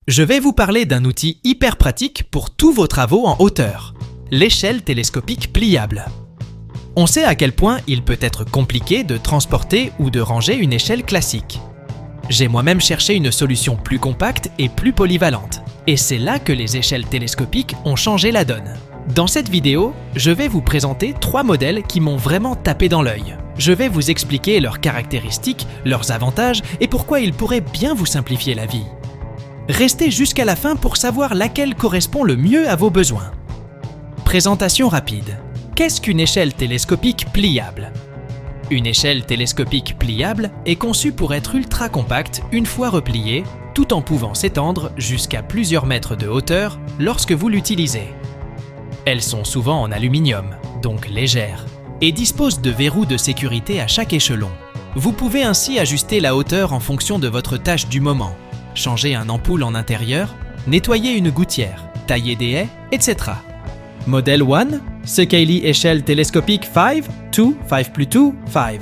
Je vais vous parler d'un outil hyper pratique pour tous vos travaux en hauteur, l'échelle télescopique pliable. On sait à quel point il peut être compliqué de transporter ou de ranger une échelle classique. J'ai moi-même cherché une solution plus compacte et plus polyvalente, et c'est là que les échelles télescopiques ont changé la donne. Dans cette vidéo, je vais vous présenter 3 modèles qui m'ont vraiment tapé dans l'œil. Je vais vous expliquer leurs caractéristiques, leurs avantages et pourquoi ils pourraient bien vous simplifier la vie. Restez jusqu'à la fin pour savoir laquelle correspond le mieux à vos besoins. Présentation rapide. Qu'est-ce qu'une échelle télescopique pliable? Une échelle télescopique pliable est conçue pour être ultra compacte une fois repliée, tout en pouvant s'étendre jusqu'à plusieurs mètres de hauteur lorsque vous l'utilisez. Elles sont souvent en aluminium, donc légères, et disposent de verrous de sécurité à chaque échelon. Vous pouvez ainsi ajuster la hauteur en fonction de votre tâche du moment. Changer un ampoule en intérieur, nettoyer une gouttière, tailler des haies, etc. Modèle 1, Secaily échelle télescopique 5, 2, 5 plus 2, 5.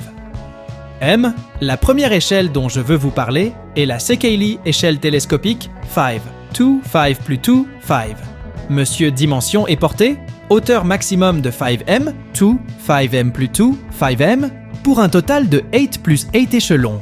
M, la première échelle dont je veux vous parler est la Secaily échelle télescopique 5, 2, 5 plus 2, 5. Monsieur dimension et portée, hauteur maximum de 5M, 2, 5M plus 2, 5M, pour un total de 8 plus 8 échelons.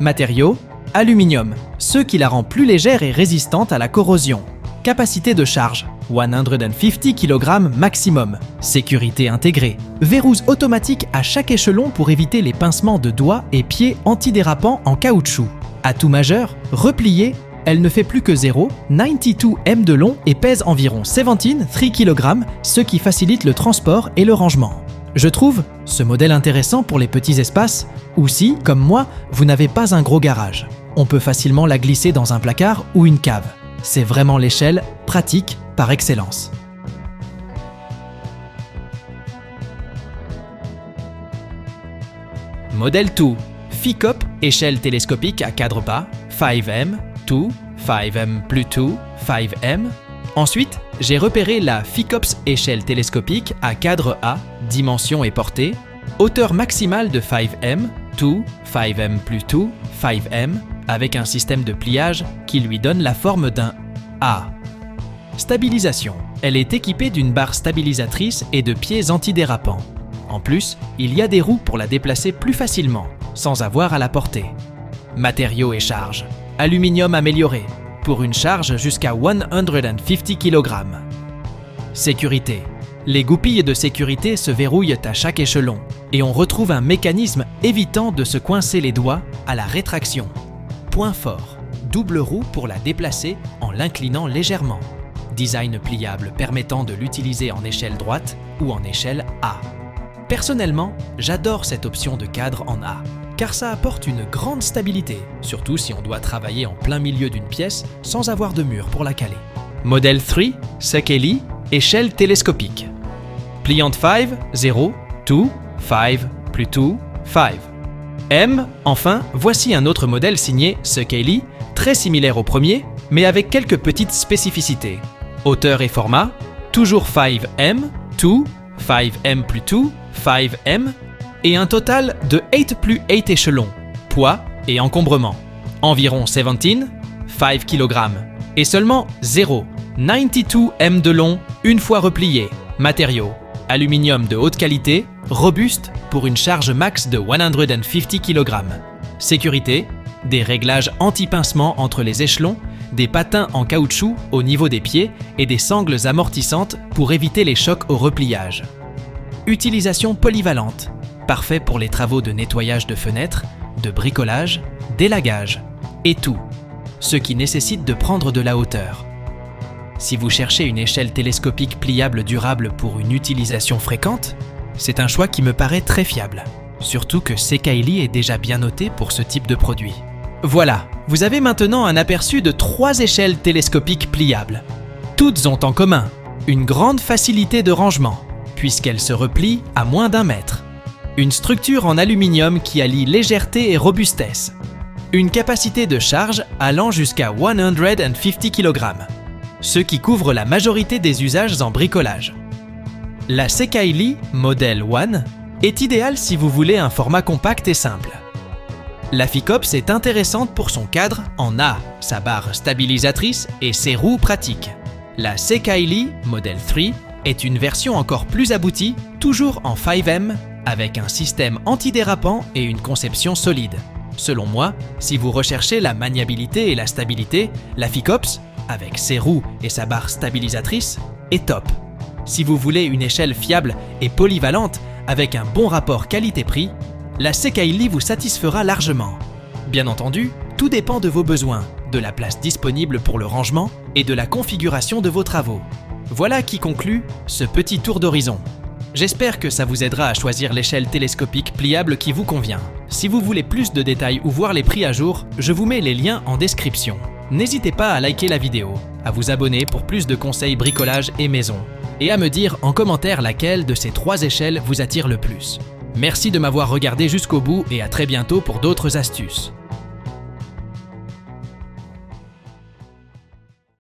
Matériaux, aluminium, ce qui la rend plus légère et résistante à la corrosion. Capacité de charge, 150 kg maximum. Sécurité intégrée. Verrous automatiques à chaque échelon pour éviter les pincements de doigts et pieds antidérapants en caoutchouc. Atout majeur, repliée, elle ne fait plus que 0,92 m de long et pèse environ 3 kg, ce qui facilite le transport et le rangement. Je trouve ce modèle intéressant pour les petits espaces ou si, comme moi, vous n'avez pas un gros garage. On peut facilement la glisser dans un placard ou une cave. C'est vraiment l'échelle pratique par excellence. Modèle 2, FICOP, échelle télescopique à cadre bas, 5M, 2, 5M plus 2, 5M. Ensuite, j'ai repéré la FICOPS échelle télescopique à cadre A, dimension et portée, hauteur maximale de 5M, 2, 5M plus 2, 5M, avec un système de pliage qui lui donne la forme d'un A. Stabilisation. Elle est équipée d'une barre stabilisatrice et de pieds antidérapants. En plus, il y a des roues pour la déplacer plus facilement, sans avoir à la porter. Matériaux et charge. Aluminium amélioré, pour une charge jusqu'à 150 kg. Sécurité. Les goupilles de sécurité se verrouillent à chaque échelon et on retrouve un mécanisme évitant de se coincer les doigts à la rétraction. Point fort, double roue pour la déplacer en l'inclinant légèrement. Design pliable permettant de l'utiliser en échelle droite ou en échelle A. Personnellement, j'adore cette option de cadre en A, car ça apporte une grande stabilité, surtout si on doit travailler en plein milieu d'une pièce sans avoir de mur pour la caler. Modèle 3, Secaily, échelle télescopique. Pliante 5, 0, 2, 5, plus 2, 5. M, enfin, voici un autre modèle signé Secaily, très similaire au premier, mais avec quelques petites spécificités. Hauteur et format, toujours 5M, 2, 5M plus 2, 5M, et un total de 8 plus 8 échelons, poids et encombrement. Environ 17, 5 kg, et seulement 0,92 m de long une fois replié. Matériaux, aluminium de haute qualité, robuste pour une charge max de 150 kg. Sécurité, des réglages anti-pincement entre les échelons, des patins en caoutchouc au niveau des pieds et des sangles amortissantes pour éviter les chocs au repliage. Utilisation polyvalente, parfait pour les travaux de nettoyage de fenêtres, de bricolage, d'élagage et tout, ce qui nécessite de prendre de la hauteur. Si vous cherchez une échelle télescopique pliable durable pour une utilisation fréquente, c'est un choix qui me paraît très fiable. Surtout que Secaily est déjà bien noté pour ce type de produit. Voilà, vous avez maintenant un aperçu de 3 échelles télescopiques pliables. Toutes ont en commun une grande facilité de rangement, puisqu'elles se replient à moins d'1 mètre. Une structure en aluminium qui allie légèreté et robustesse. Une capacité de charge allant jusqu'à 150 kg, ce qui couvre la majorité des usages en bricolage. La Secaily Model 1 est idéale si vous voulez un format compact et simple. La Ficops est intéressante pour son cadre en A, sa barre stabilisatrice et ses roues pratiques. La Sekaili Model 3 est une version encore plus aboutie, toujours en 5M, avec un système antidérapant et une conception solide. Selon moi, si vous recherchez la maniabilité et la stabilité, la Ficops, avec ses roues et sa barre stabilisatrice, est top. Si vous voulez une échelle fiable et polyvalente avec un bon rapport qualité-prix, la Sekaili vous satisfera largement. Bien entendu, tout dépend de vos besoins, de la place disponible pour le rangement et de la configuration de vos travaux. Voilà qui conclut ce petit tour d'horizon. J'espère que ça vous aidera à choisir l'échelle télescopique pliable qui vous convient. Si vous voulez plus de détails ou voir les prix à jour, je vous mets les liens en description. N'hésitez pas à liker la vidéo, à vous abonner pour plus de conseils bricolage et maison, et à me dire en commentaire laquelle de ces 3 échelles vous attire le plus. Merci de m'avoir regardé jusqu'au bout et à très bientôt pour d'autres astuces.